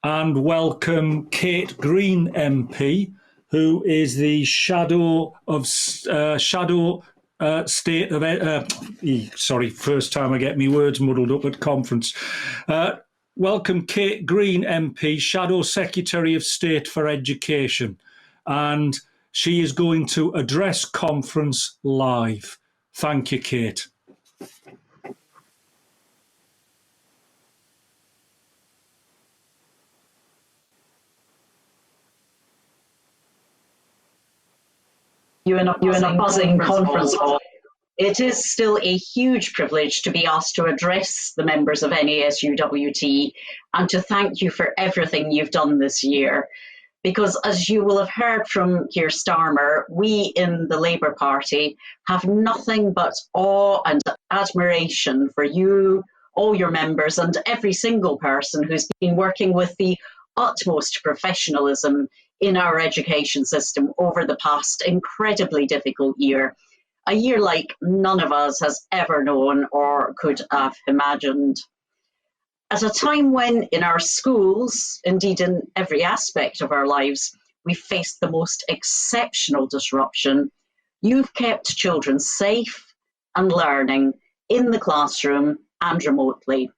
and welcome Kate Green MP, who is the shadow of state of sorry, first time I get me words muddled up at conference. Welcome Kate Green MP, Shadow Secretary of State for Education, and she is going to address conference live. Thank you, Kate. You in a buzzing conference hall. It is still a huge privilege to be asked to address the members of NASUWT and to thank you for everything you've done this year. Because as you will have heard from Keir Starmer, we in the Labour Party have nothing but awe and admiration for you, all your members, and every single person who's been working with the utmost professionalism in our education system over the past incredibly difficult year. A year like none of us has ever known or could have imagined. At a time when in our schools, indeed in every aspect of our lives, we faced the most exceptional disruption, you've kept children safe and learning in the classroom and remotely.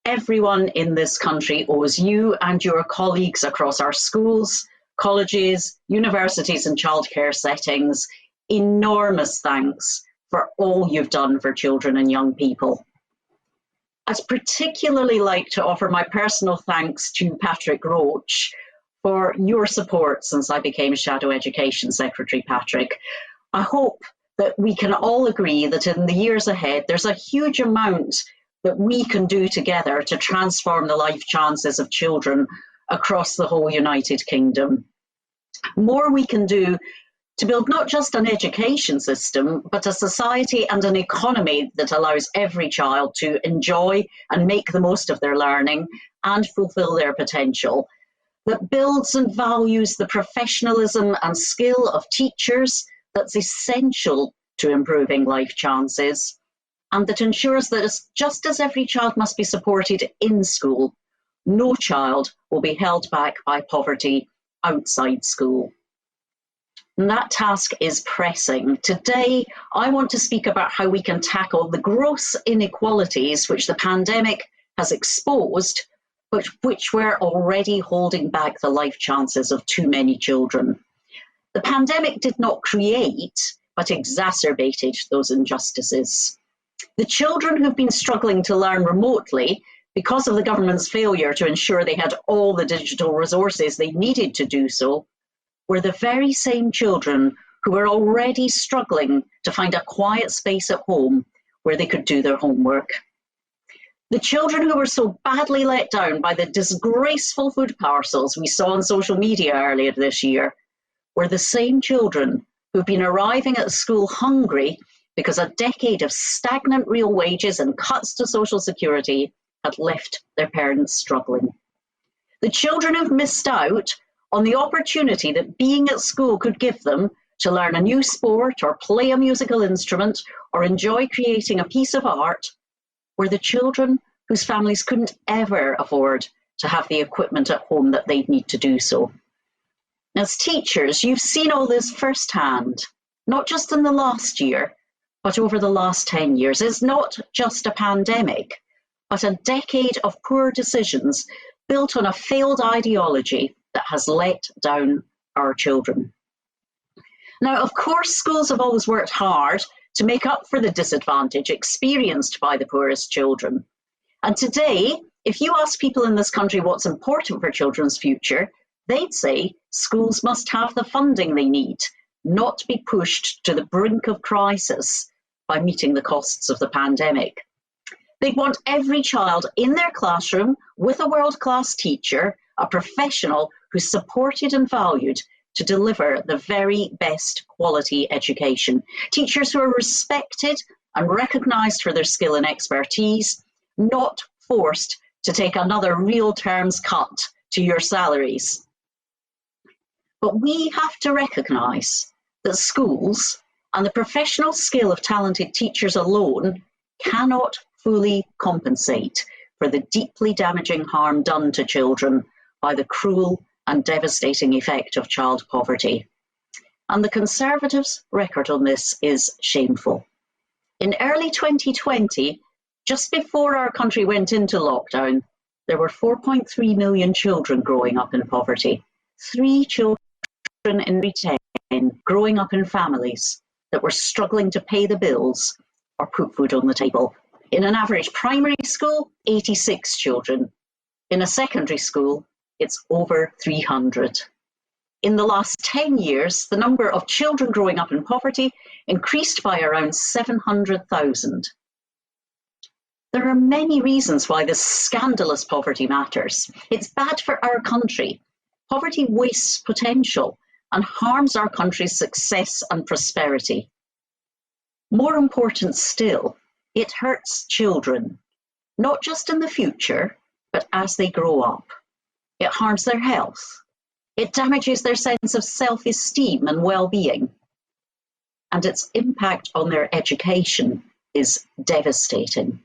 Everyone in this country owes you and your colleagues across our schools, colleges, universities and childcare settings enormous thanks for all you've done for children and young people. I'd particularly like to offer my personal thanks to Patrick Roach for your support since I became Shadow Education Secretary, Patrick. I hope that we can all agree that in the years ahead, there's a huge amount that we can do together to transform the life chances of children across the whole United Kingdom. More we can do to build not just an education system, but a society and an economy that allows every child to enjoy and make the most of their learning and fulfill their potential, that builds and values the professionalism and skill of teachers that's essential to improving life chances, and that ensures that just as every child must be supported in school, no child will be held back by poverty outside school. And that task is pressing. Today, I want to speak about how we can tackle the gross inequalities which the pandemic has exposed, but which were already holding back the life chances of too many children. The pandemic did not create, but exacerbated those injustices. The children who've been struggling to learn remotely because of the government's failure to ensure they had all the digital resources they needed to do so, were the very same children who were already struggling to find a quiet space at home where they could do their homework. The children who were so badly let down by the disgraceful food parcels we saw on social media earlier this year were the same children who've been arriving at school hungry because a decade of stagnant real wages and cuts to social security had left their parents struggling. The children who've missed out on the opportunity that being at school could give them to learn a new sport or play a musical instrument or enjoy creating a piece of art were the children whose families couldn't ever afford to have the equipment at home that they'd need to do so. As teachers, you've seen all this firsthand, not just in the last year, but over the last 10 years. It's not just a pandemic, but a decade of poor decisions built on a failed ideology that has let down our children. Now, of course, schools have always worked hard to make up for the disadvantage experienced by the poorest children. And today, if you ask people in this country what's important for children's future, they'd say schools must have the funding they need, not be pushed to the brink of crisis by meeting the costs of the pandemic. They want every child in their classroom with a world-class teacher, a professional who's supported and valued to deliver the very best quality education. Teachers who are respected and recognised for their skill and expertise, not forced to take another real terms cut to your salaries. But we have to recognise that schools and the professional skill of talented teachers alone cannot fully compensate for the deeply damaging harm done to children by the cruel and devastating effect of child poverty. And the Conservatives' record on this is shameful. In early 2020, just before our country went into lockdown, there were 4.3 million children growing up in poverty. 3 children in every 10 growing up in families that were struggling to pay the bills or put food on the table. In an average primary school, 86 children. In a secondary school, it's over 300. In the last 10 years, the number of children growing up in poverty increased by around 700,000. There are many reasons why this scandalous poverty matters. It's bad for our country. Poverty wastes potential and harms our country's success and prosperity. More important still, it hurts children, not just in the future, but as they grow up. It harms their health. It damages their sense of self-esteem and well-being. And its impact on their education is devastating.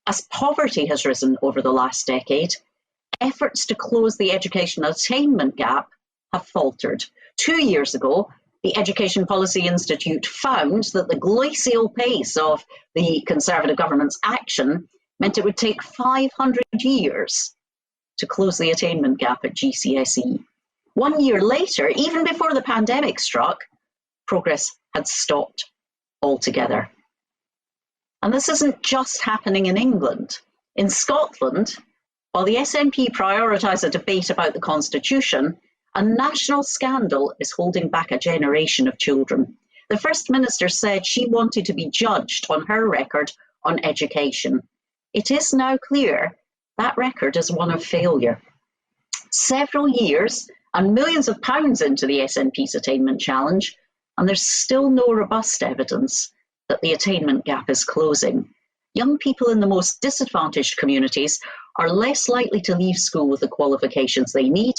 As poverty has risen over the last decade, efforts to close the education attainment gap have faltered. 2 years ago, the Education Policy Institute found that the glacial pace of the Conservative government's action meant it would take 500 years to close the attainment gap at GCSE. 1 year later, even before the pandemic struck, progress had stopped altogether. And this isn't just happening in England. In Scotland, while the SNP prioritise a debate about the Constitution, a national scandal is holding back a generation of children. The First Minister said she wanted to be judged on her record on education. It is now clear that record is one of failure. Several years and millions of pounds into the SNP's attainment challenge, and there's still no robust evidence that the attainment gap is closing. Young people in the most disadvantaged communities are less likely to leave school with the qualifications they need,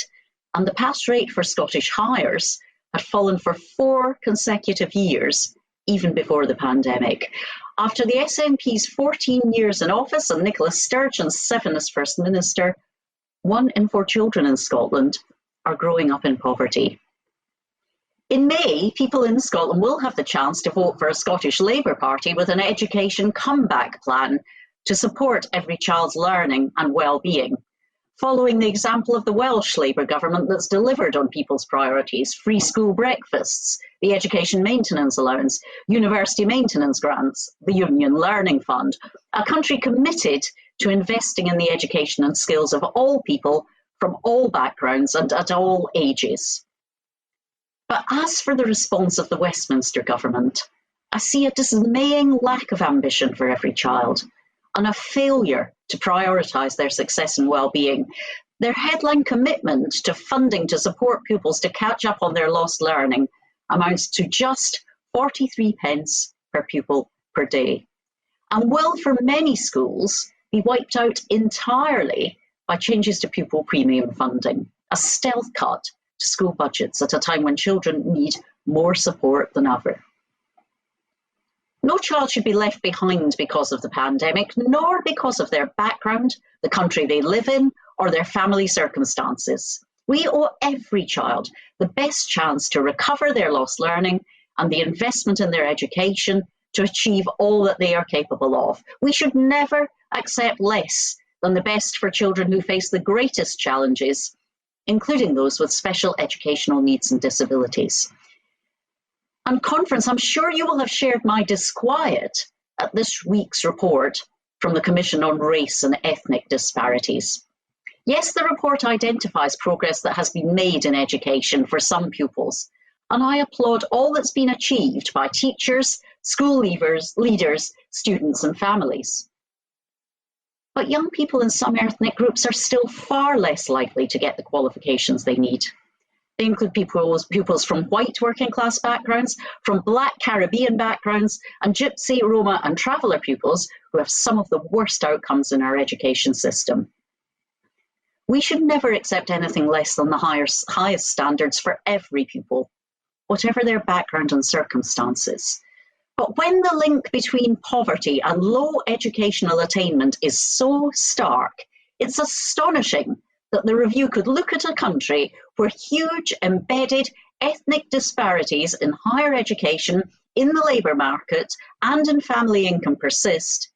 and the pass rate for Scottish hires had fallen for 4 consecutive years, even before the pandemic. After the SNP's 14 years in office and Nicola Sturgeon's 7 as First Minister, 1 in 4 children in Scotland are growing up in poverty. In May, people in Scotland will have the chance to vote for a Scottish Labour Party with an education comeback plan to support every child's learning and well-being, following the example of the Welsh Labour government that's delivered on people's priorities: free school breakfasts, the education maintenance allowance, university maintenance grants, the Union Learning Fund, a country committed to investing in the education and skills of all people from all backgrounds and at all ages. But as for the response of the Westminster government, I see a dismaying lack of ambition for every child and a failure to prioritise their success and well-being. Their headline commitment to funding to support pupils to catch up on their lost learning amounts to just 43 pence per pupil per day, and will for many schools be wiped out entirely by changes to pupil premium funding, a stealth cut to school budgets at a time when children need more support than ever. No child should be left behind because of the pandemic, nor because of their background, the country they live in, or their family circumstances. We owe every child the best chance to recover their lost learning and the investment in their education to achieve all that they are capable of. We should never accept less than the best for children who face the greatest challenges, including those with special educational needs and disabilities. And conference, I'm sure you will have shared my disquiet at this week's report from the Commission on Race and Ethnic Disparities. Yes, the report identifies progress that has been made in education for some pupils, and I applaud all that's been achieved by teachers, school leaders, students and families. But young people in some ethnic groups are still far less likely to get the qualifications they need. They include pupils from white working class backgrounds, from Black Caribbean backgrounds, and Gypsy, Roma and traveller pupils who have some of the worst outcomes in our education system. We should never accept anything less than the highest standards for every pupil, whatever their background and circumstances. But when the link between poverty and low educational attainment is so stark, it's astonishing that the review could look at a country where huge embedded ethnic disparities in higher education, in the labour market, and in family income persist,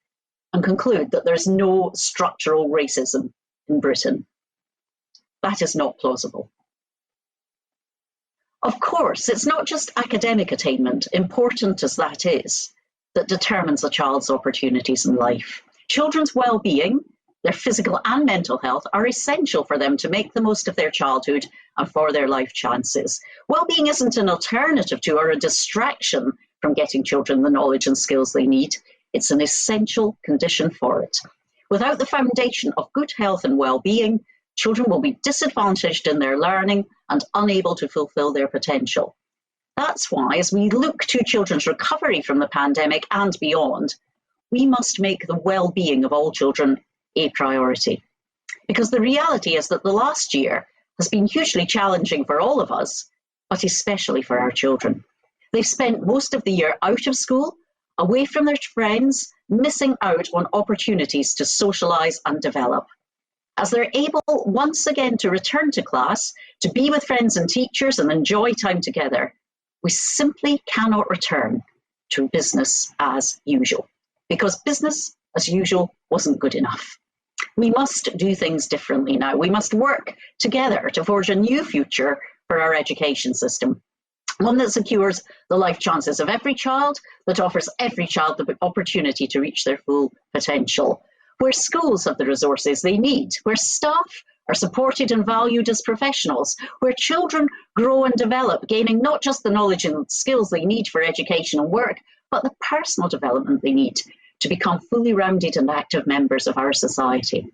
and conclude that there's no structural racism in Britain. That is not plausible. Of course, it's not just academic attainment, important as that is, that determines a child's opportunities in life. Children's well-being, their physical and mental health, are essential for them to make the most of their childhood and for their life chances. Well-being isn't an alternative to or a distraction from getting children the knowledge and skills they need. It's an essential condition for it. Without the foundation of good health and well-being, children will be disadvantaged in their learning and unable to fulfill their potential. That's why, as we look to children's recovery from the pandemic and beyond, we must make the well-being of all children a priority. Because the reality is that the last year has been hugely challenging for all of us, but especially for our children. They've spent most of the year out of school, away from their friends, missing out on opportunities to socialise and develop. As they're able once again to return to class, to be with friends and teachers and enjoy time together, we simply cannot return to business as usual, because business as usual wasn't good enough. We must do things differently now. We must work together to forge a new future for our education system, one that secures the life chances of every child, that offers every child the opportunity to reach their full potential, where schools have the resources they need, where staff are supported and valued as professionals, where children grow and develop, gaining not just the knowledge and skills they need for education and work, but the personal development they need to become fully rounded and active members of our society.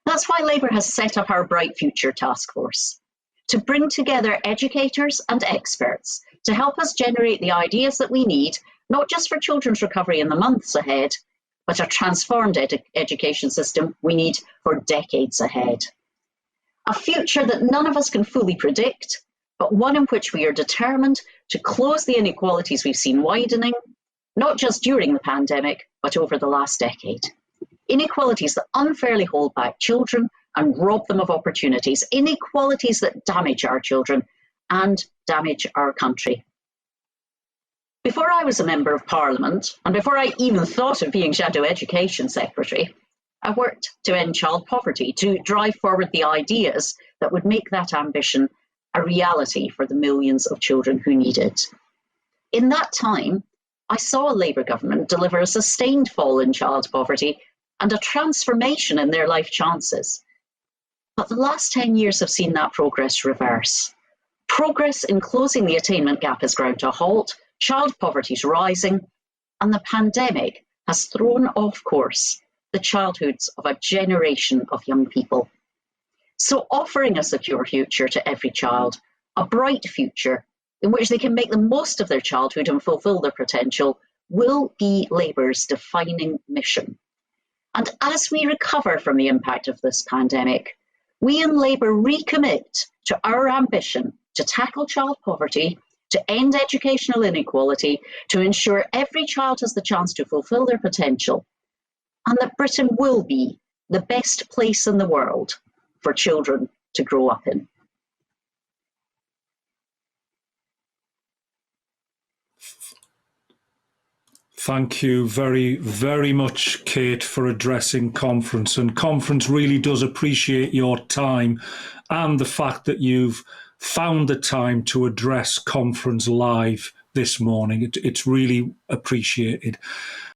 That's why Labour has set up our Bright Future Task Force, to bring together educators and experts to help us generate the ideas that we need, not just for children's recovery in the months ahead, but a transformed education system we need for decades ahead. A future that none of us can fully predict, but one in which we are determined to close the inequalities we've seen widening, not just during the pandemic, but over the last decade. Inequalities that unfairly hold back children and rob them of opportunities, inequalities that damage our children and damage our country. Before I was a Member of Parliament, and before I even thought of being Shadow Education Secretary, I worked to end child poverty, to drive forward the ideas that would make that ambition a reality for the millions of children who need it. In that time, I saw a Labour government deliver a sustained fall in child poverty and a transformation in their life chances. But the last 10 years have seen that progress reverse. Progress in closing the attainment gap has ground to a halt, child poverty is rising, and the pandemic has thrown off course the childhoods of a generation of young people. So offering a secure future to every child, a bright future in which they can make the most of their childhood and fulfil their potential, will be Labour's defining mission. And as we recover from the impact of this pandemic, we in Labour recommit to our ambition to tackle child poverty, to end educational inequality, to ensure every child has the chance to fulfil their potential, and that Britain will be the best place in the world for children to grow up in. Thank you very, very much, Kate, for addressing conference. And conference really does appreciate your time and the fact that you've found the time to address conference live this morning. It's really appreciated.